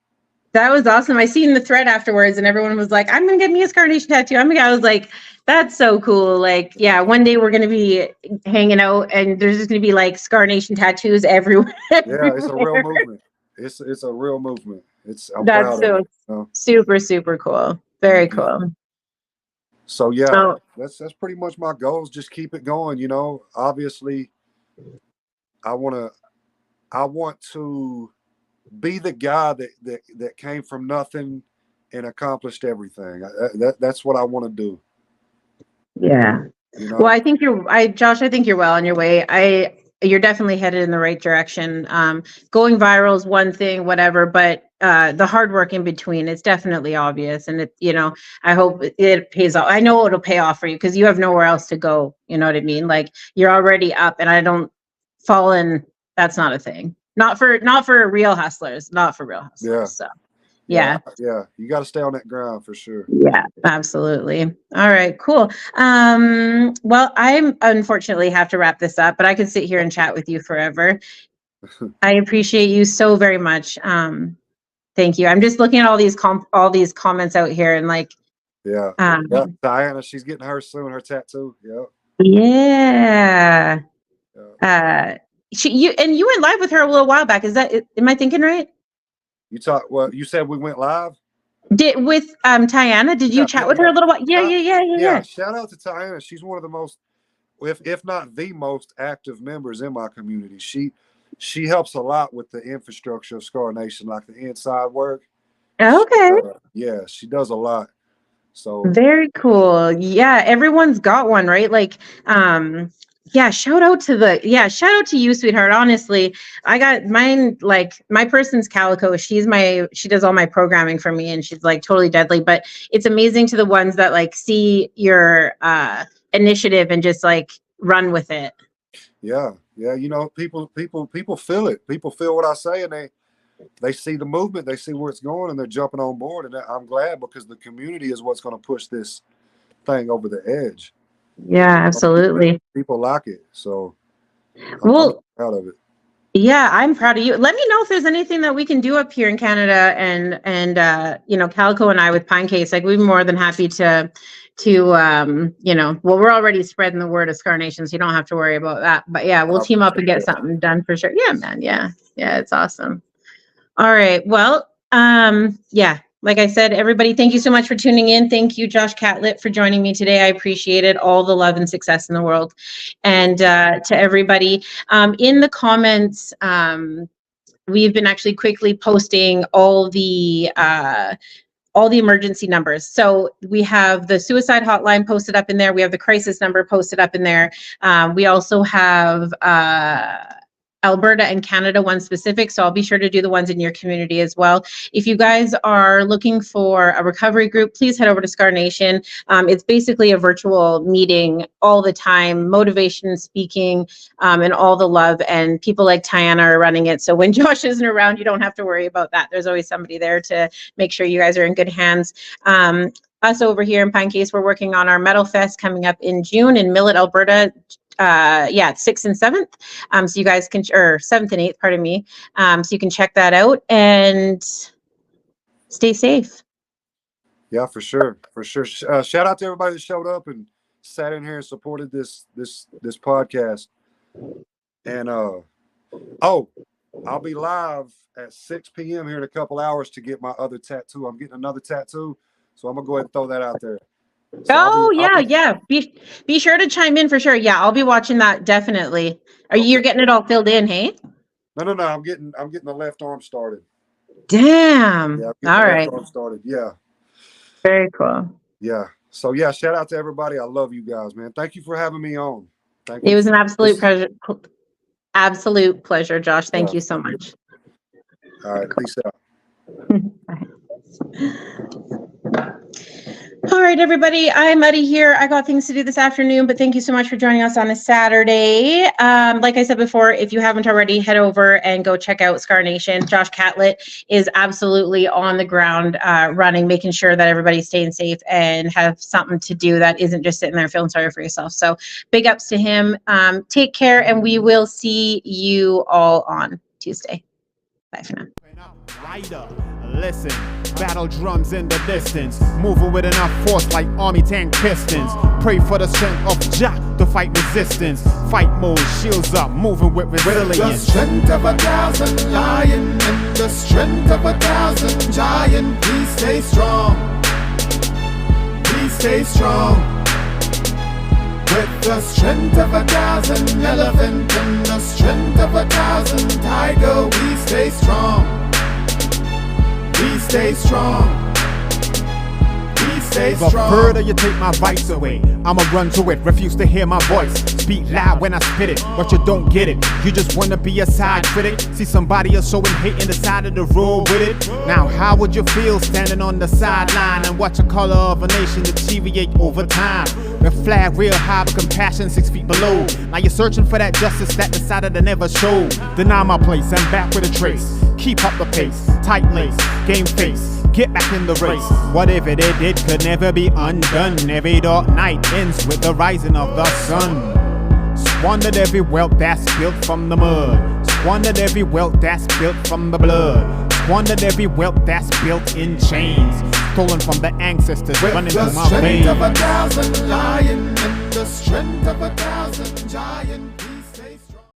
S2: That was awesome. I seen the thread afterwards, and everyone was like, "I'm gonna get me a S.C.A.R Nation tattoo." I was like, "That's so cool!" Like, yeah, one day we're gonna be hanging out, and there's just gonna be like S.C.A.R Nation tattoos everywhere.
S3: Yeah, it's a real movement. It's a real movement. I'm
S2: That's
S3: proud of
S2: so
S3: it.
S2: super, super cool. Very
S3: Mhm.
S2: cool.
S3: So yeah,
S2: Oh,
S3: that's pretty much my goals. Just keep it going. Obviously, I want to be the guy that came from nothing and accomplished everything. That's what I want to do.
S2: yeah. Well, I think Josh, I think you're well on your way. You're definitely headed in the right direction. Going viral is one thing, whatever, but the hard work in between is definitely obvious. And I hope it pays off. I know it'll pay off for you because you have nowhere else to go. You know what I mean? Like you're already up, and I don't fall in. That's not a thing. Not for real hustlers. Not for real hustlers.
S3: Yeah.
S2: So
S3: Yeah,
S2: yeah.
S3: you got to stay on that ground for sure.
S2: Yeah, absolutely. All right, cool. Well, I unfortunately have to wrap this up, but I could sit here and chat with you forever. I appreciate you so very much. Thank you. I'm just looking at all these comments out here, and like,
S3: Yeah, Diana, she's getting hers soon, her tattoo. Yeah.
S2: Yeah. You went live with her a little while back. Am I thinking right?
S3: You said we went live?
S2: With Tiana, did you chat with her a little while? Yeah.
S3: Shout out to Tiana. She's one of the most, if not the most active members in my community. She helps a lot with the infrastructure of S.C.A.R Nation, like the inside work.
S2: Okay.
S3: Yeah, she does a lot. So
S2: very cool. Yeah, everyone's got one, right? Like, shout out to you, sweetheart. Honestly, I got mine. Like, my person's Calico. She does all my programming for me, and she's like totally deadly. But it's amazing to the ones that like see your initiative and just like run with it.
S3: Yeah. People feel it. People feel what I say, and they see the movement, they see where it's going, and they're jumping on board. And I'm glad, because the community is what's going to push this thing over the edge.
S2: Yeah, absolutely.
S3: People like it. So
S2: I'm
S3: proud of it.
S2: Yeah, I'm proud of you. Let me know if there's anything that we can do up here in Canada, and Calico and I with Pinecase, like we'd be more than happy to we're already spreading the word of S.C.A.R Nation, so you don't have to worry about that. But yeah, we'll team up and get something done for sure. Yeah, man. Yeah, it's awesome. All right. Well, like I said, everybody, thank you so much for tuning in. Thank you, Josh Catlett, for joining me today. I appreciate it. All the love and success in the world. And to everybody in the comments, we've been actually quickly posting all the emergency numbers. So we have the suicide hotline posted up in there. We have the crisis number posted up in there. We also have Alberta and Canada one specific, so I'll be sure to do the ones in your community as well. If you guys are looking for a recovery group, please head over to S.C.A.R Nation. It's basically a virtual meeting all the time, motivation, speaking, and all the love, and people like Tiana are running it. So when Josh isn't around, you don't have to worry about that. There's always somebody there to make sure you guys are in good hands. Us over here in Pinecase, we're working on our Metal Fest coming up in June in Millet, Alberta. 6th and 7th. So you guys can, or 7th and 8th, pardon me. So you can check that out and stay safe.
S3: Yeah, for sure. Shout out to everybody that showed up and sat in here and supported this podcast. And I'll be live at 6 p.m. here in a couple hours to get my other tattoo. I'm getting another tattoo, so I'm gonna go ahead and throw that out there. So
S2: Be sure to chime in for sure. Yeah, I'll be watching that definitely. You're getting it all filled in, hey?
S3: No. I'm getting the left arm started.
S2: Damn.
S3: Yeah,
S2: All
S3: the
S2: right.
S3: left arm started. Yeah.
S2: Very cool.
S3: Yeah. So yeah, shout out to everybody. I love you guys, man. Thank you for having me on. Thank
S2: It
S3: you.
S2: was an absolute pleasure. Absolute pleasure, Josh. Thank you so much.
S3: All right. Peace out.
S2: All right, everybody. I'm Muddy here. I got things to do this afternoon, but thank you so much for joining us on a Saturday. Like I said before, if you haven't already, head over and go check out S.C.A.R Nation. Josh Catlett is absolutely on the ground running, making sure that everybody's staying safe and have something to do that isn't just sitting there feeling sorry for yourself. So big ups to him. Take care, and we will see you all on Tuesday. Bye for now.
S1: Rider, listen, battle drums in the distance, moving with enough force like army tank pistons. Pray for the strength of Jah to fight resistance. Fight mode, shields up, moving with resilience.
S4: The strength of 1,000 lion and the strength of 1,000 giant. Please stay strong. Please stay strong. With the strength of 1,000 elephant and the strength of 1,000 tiger, we stay strong. We stay strong. We stay
S1: The
S4: strong.
S1: further you take my rights away, I'ma run to it, refuse to hear my voice. Speak loud when I spit it, but you don't get it. You just wanna be a side critic. See somebody else showing hate in the side of the road with it. Now how would you feel standing on the sideline and watch the color of a nation deteriorate over time? The flag real high, but compassion 6 feet below. Now you're searching for that justice that decided to never show. Deny my place, I'm back with a trace. Keep up the pace, tight lace, game face, get back in the race. Whatever they did could never be undone. Every dark night ends with the rising of the sun. Squandered every wealth that's built from the mud. Squandered every wealth that's built from the blood. Squandered every wealth that's built in chains. Stolen from the ancestors, running through my veins.
S4: With the strength of 1,000 lion and the strength of 1,000 giant.